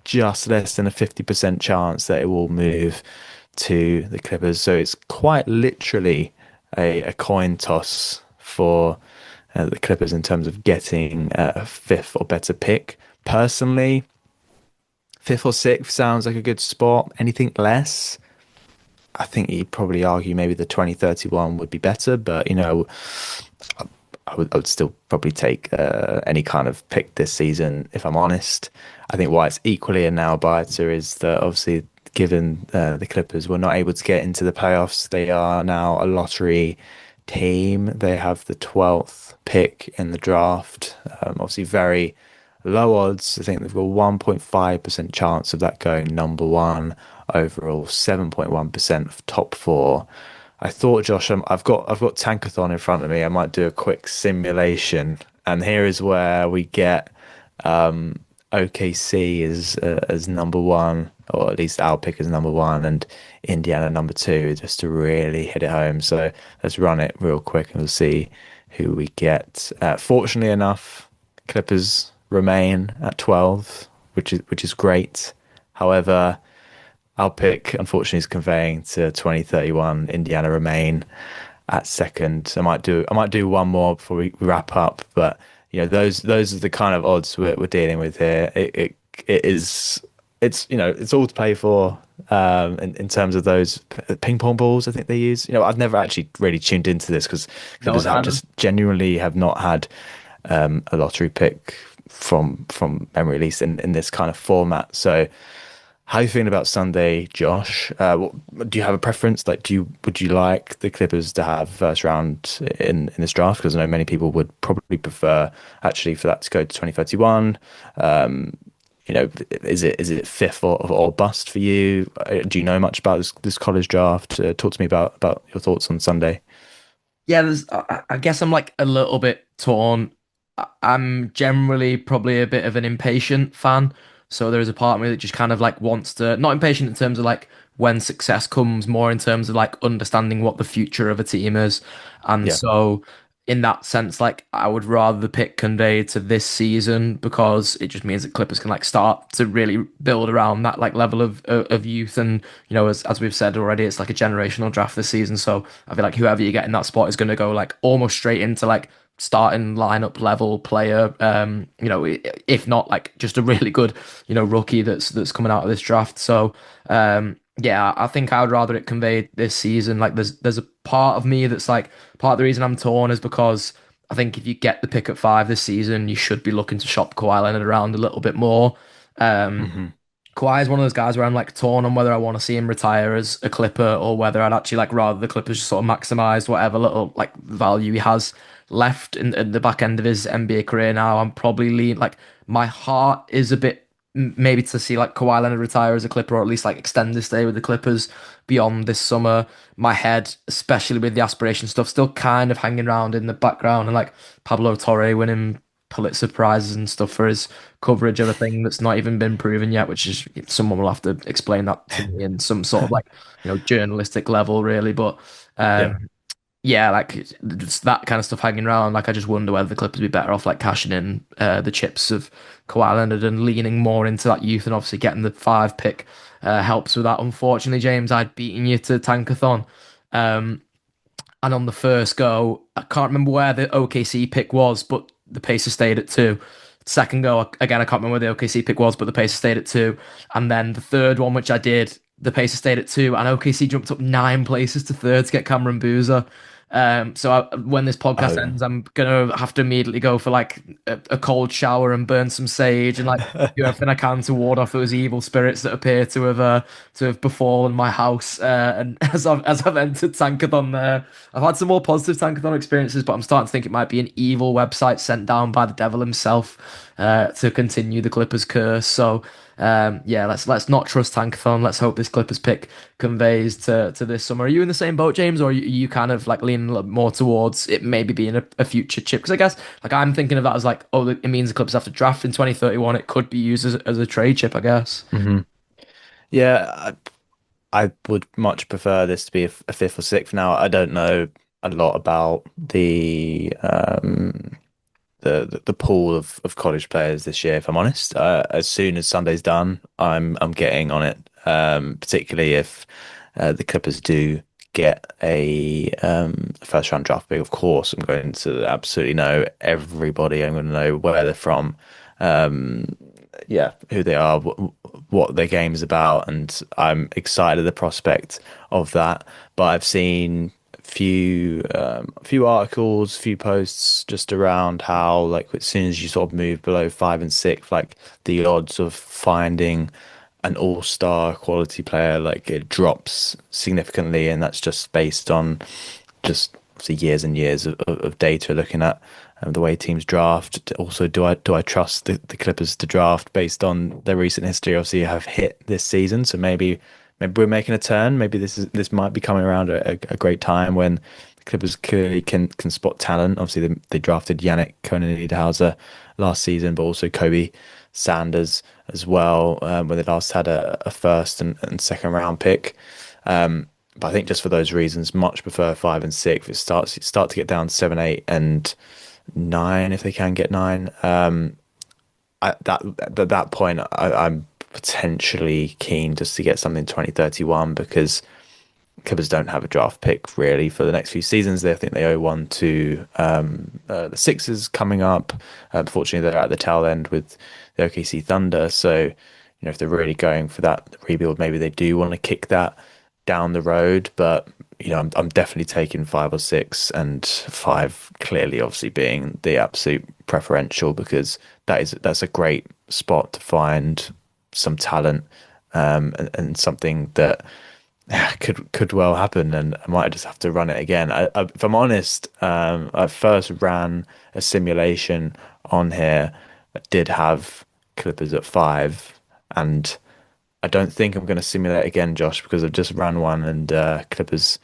just less than a 50% chance that it will move to the Clippers. So it's quite literally a coin toss for the Clippers in terms of getting a fifth or better pick. Personally, fifth or sixth sounds like a good spot. Anything less, I think you'd probably argue maybe the 2031 would be better, but I would still probably take any kind of pick this season, if I'm honest. I think why it's equally a nail biter is that obviously, given the Clippers were not able to get into the playoffs, they are now a lottery team. They have the 12th pick in the draft. Obviously, very low odds. I think they've got 1.5% chance of that going number one overall, 7.1% of top four. I thought, Josh, I've got Tankathon in front of me. I might do a quick simulation, and here is where we get OKC as number one, or at least our pick as number one, and Indiana number two, just to really hit it home. So let's run it real quick, and we'll see who we get. Fortunately enough, Clippers remain at 12, which is great. However, our pick, unfortunately, is conveying to 2031. Indiana remain at second. I might do one more before we wrap up, but those are the kind of odds we're dealing with here. It is it's all to play for. In terms of those ping pong balls, I think they use. I've never actually really tuned into this because No, Clippers have no. just genuinely have not had a lottery pick from memory, at least in this kind of format. So. How are you feeling about Sunday, Josh? Do you have a preference? Like, would you like the Clippers to have first round in this draft? Because I know many people would probably prefer actually for that to go to 2031. Um, is it fifth or bust for you? Do you know much about this college draft? Talk to me about your thoughts on Sunday. Yeah, I guess I'm like a little bit torn. I'm generally probably a bit of an impatient fan. So there is a part of me that just kind of like wants to, not impatient in terms of like when success comes, more in terms of like understanding what the future of a team is. And Yeah. so in that sense, like I would rather the pick convey to this season because it just means that Clippers can like start to really build around that like level of youth. And as we've said already, it's like a generational draft this season. So I feel like whoever you get in that spot is going to go like almost straight into like starting lineup level player. If not like just a really good rookie that's coming out of this draft. So yeah, I think I would rather it conveyed this season. Like there's a part of me that's like part of the reason I'm torn is because I think if you get the pick at 5 this season, you should be looking to shop Kawhi Leonard around a little bit more. Um, Hmm. Kawhi is one of those guys where I'm like torn on whether I want to see him retire as a Clipper or whether I'd actually like rather the Clippers just sort of maximize whatever little like value he has left in the back end of his NBA career now. I'm probably like my heart is a bit maybe to see like Kawhi Leonard retire as a Clipper or at least like extend his stay with the Clippers beyond this summer. My head, especially with the aspiration stuff, still kind of hanging around in the background and like Pablo Torre winning Pulitzer prizes and stuff for his coverage of a thing that's not even been proven yet, which is someone will have to explain that to me in some sort of like journalistic level, really. But Yeah. yeah, like just that kind of stuff hanging around. Like I just wonder whether the Clippers would be better off like cashing in the chips of Kawhi Leonard and leaning more into that youth, and obviously getting the 5 pick helps with that. Unfortunately, James, I'd beaten you to Tankathon. Um, and on the first go, I can't remember where the OKC pick was, but the Pacers stayed at 2. Second go, again, I can't remember where the OKC pick was, but the Pacers stayed at 2. And then the third one, which I did, the Pacers stayed at 2, and OKC jumped up 9 places to third to get Cameron Boozer. When this podcast Oh. ends, I'm gonna have to immediately go for like a cold shower and burn some sage and like do everything I can to ward off those evil spirits that appear to have befallen my house. And as I've entered Tankathon there, I've had some more positive Tankathon experiences, but I'm starting to think it might be an evil website sent down by the devil himself to continue the Clippers curse. So yeah, let's not trust Tankathon. Let's hope this Clippers pick conveys to this summer. Are you in the same boat, James, or are you kind of like leaning a little more towards it maybe being a future chip? Because I guess like I'm thinking of that as like, oh, it means the Clippers have to draft in 2031. It could be used as a trade chip, I guess. Hmm. Yeah, I would much prefer this to be a fifth or sixth. Now, I don't know. a lot about the pool of college players this year, if I'm honest. As soon as Sunday's done, I'm getting on it. Particularly if the Clippers do get a first round draft pick. Of course, I'm going to absolutely know everybody. I'm going to know where they're from, yeah, who they are, what their game is about, and I'm excited at the prospect of that. But I've seen few articles, few posts just around how like as soon as you sort of move below 5 and 6, like the odds of finding an all-star quality player like it drops significantly, and that's just based on just obviously years and years of data looking at the way teams draft. Also, do I trust the Clippers to draft based on their recent history? Obviously, have hit this season, so maybe we're making a turn. Maybe this might be coming around a great time when the Clippers clearly can spot talent. Obviously, they drafted Yannick Konan last season, but also Kobe Sanders as well when they last had a first and second round pick. But I think just for those reasons, much prefer 5 and 6. It start to get down to 7, 8, and 9 if they can get 9. At that point, I'm potentially keen just to get something 2031 because Clippers don't have a draft pick really for the next few seasons. I think they owe one to the Sixers coming up. Unfortunately, they're at the tail end with the OKC Thunder. So, if they're really going for that rebuild, maybe they do want to kick that down the road. But I'm definitely taking 5 or 6, and 5 clearly, obviously, being the absolute preferential because that's a great spot to find some talent and something that could well happen, and I might just have to run it again. If I'm honest, I first ran a simulation on here. I did have Clippers at 5, and I don't think I'm going to simulate again, Josh, because I've just ran one, and Clippers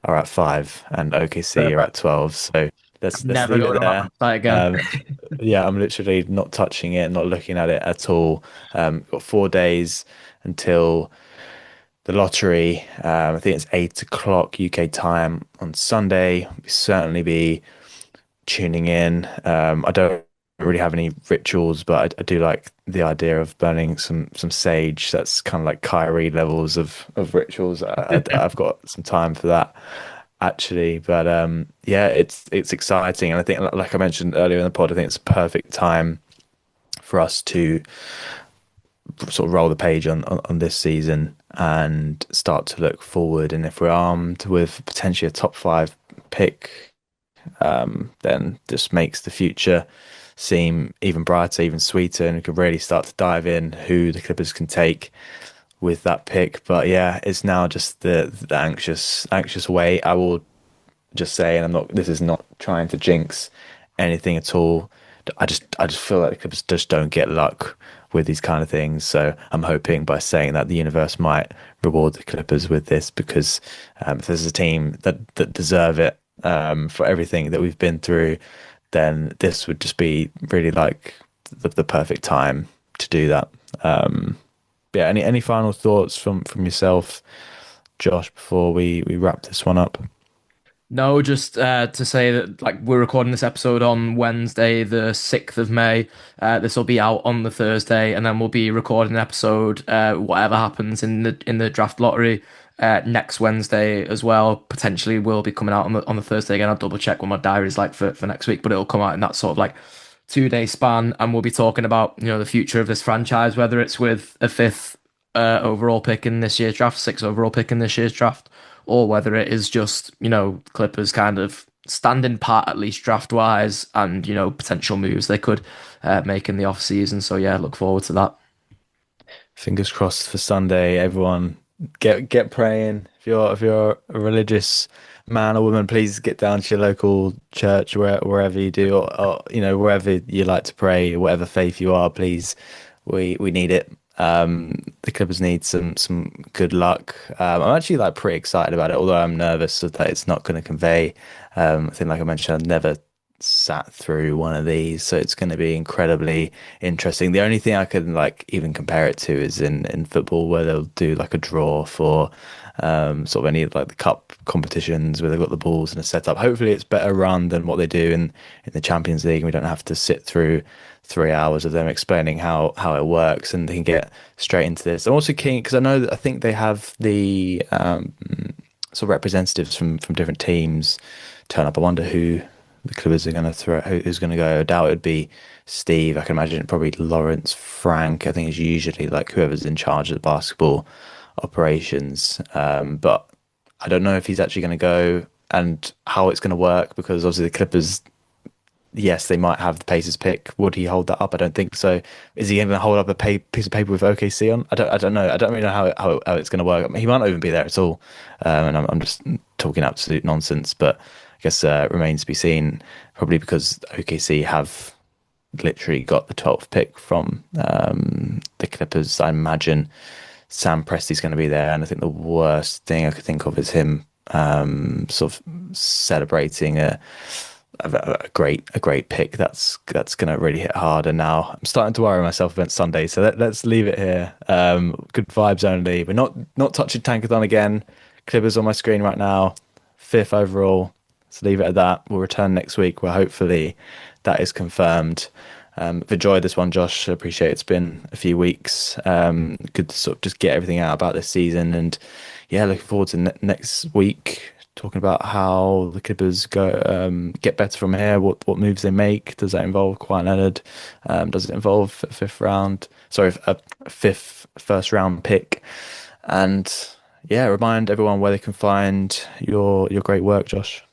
are at 5, and OKC are at Perfect. 12. So I'm let's never leave it going on that there. website again. Um, yeah, I'm literally not touching it, not looking at it at all. Got 4 days until the lottery. I think it's 8 o'clock UK time on Sunday. We'll certainly be tuning in. I don't really have any rituals, but I do like the idea of burning some sage. That's kind of like Kyrie levels of rituals. I've got some time for that actually, but yeah, it's exciting, and I think like I mentioned earlier in the pod, I think it's a perfect time for us to sort of roll the page on this season and start to look forward. And if we're armed with potentially a top 5 pick, then this makes the future seem even brighter, even sweeter, and we can really start to dive in who the Clippers can take with that pick. But yeah, it's now just the anxious wait. I will just say, and I'm not. This is not trying to jinx anything at all. I just feel like the Clippers just don't get luck with these kind of things. So I'm hoping by saying that the universe might reward the Clippers with this because if there's a team that deserve it for everything that we've been through, then this would just be really like the perfect time to do that. Yeah. Any final thoughts from yourself, Josh, before we wrap this one up? No, just to say that like we're recording this episode on Wednesday, the 6th of May. This will be out on the Thursday, and then we'll be recording an episode, whatever happens in the draft lottery, next Wednesday as well. Potentially will be coming out on the Thursday again. I'll double check what my diary is like for next week, but it'll come out in that sort of like 2 day span, and we'll be talking about the future of this franchise, whether it's with a fifth overall pick in this year's draft, sixth overall pick in this year's draft, or whether it is just, Clippers kind of standing pat at least draft wise and, potential moves they could make in the off season. So yeah, look forward to that. Fingers crossed for Sunday. Everyone get praying. If you're a religious man or woman, please get down to your local church wherever you do, or wherever you like to pray, whatever faith you are. Please, we need it. The Clippers need some good luck. I'm actually like pretty excited about it, although I'm nervous that it's not going to convey. I think, like I mentioned, I've never sat through one of these, so it's going to be incredibly interesting. The only thing I can like even compare it to is in football where they'll do like a draw for sort of any of like the cup competitions where they've got the balls and a setup. Hopefully, it's better run than what they do in the Champions League, and we don't have to sit through 3 hours of them explaining how it works, and they can get straight into this. I'm also keen because I know that I think they have the sort of representatives from different teams turn up. I wonder who the Clippers are going to throw, who's going to go. I doubt it would be Steve. I can imagine probably Lawrence, Frank. I think it's usually like whoever's in charge of the basketball operations. But I don't know if he's actually going to go and how it's going to work because obviously the Clippers, yes, they might have the Pacers pick. Would he hold that up? I don't think so. Is he going to hold up a piece of paper with OKC on? I don't know. I don't really know how it's going to work. I mean, he might not even be there at all. And I'm just talking absolute nonsense. But I guess remains to be seen. Probably because OKC have literally got the 12th pick from the Clippers. I imagine Sam Presti's going to be there, and I think the worst thing I could think of is him sort of celebrating a great pick. That's going to really hit hard. And now I'm starting to worry myself against Sunday. So let's leave it here. Good vibes only. We're not touching Tankathon again. Clippers on my screen right now. Fifth overall. Let's leave it at that. We'll return next week where hopefully that is confirmed. I've enjoyed this one, Josh. I appreciate it's been a few weeks. Good to sort of just get everything out about this season. And yeah, looking forward to next week talking about how the Clippers go get better from here. What moves they make? Does that involve Kawhi Leonard? Does it involve a fifth round? Sorry, a fifth first round pick? And yeah, remind everyone where they can find your great work, Josh.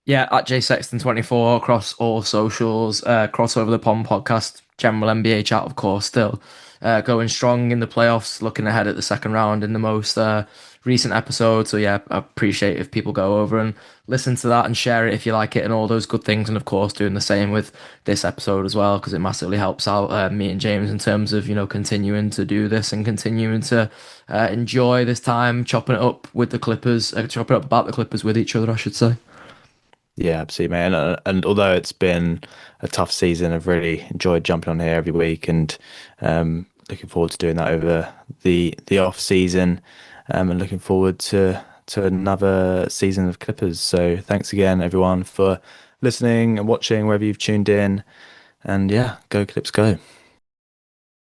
Yeah, at jsexton24 across all socials, crossover the pond podcast, general NBA chat, of course, still going strong in the playoffs, looking ahead at the second round in the most recent episode. So yeah, I appreciate if people go over and listen to that and share it if you like it and all those good things. And of course, doing the same with this episode as well, because it massively helps out me and James in terms of, continuing to do this and continuing to enjoy this time chopping it up with the Clippers, chopping it up about the Clippers with each other, I should say. Yeah, absolutely, man. And although it's been a tough season, I've really enjoyed jumping on here every week and looking forward to doing that over the off season, and looking forward to another season of Clippers. So thanks again, everyone, for listening and watching wherever you've tuned in. And yeah, go Clips, go.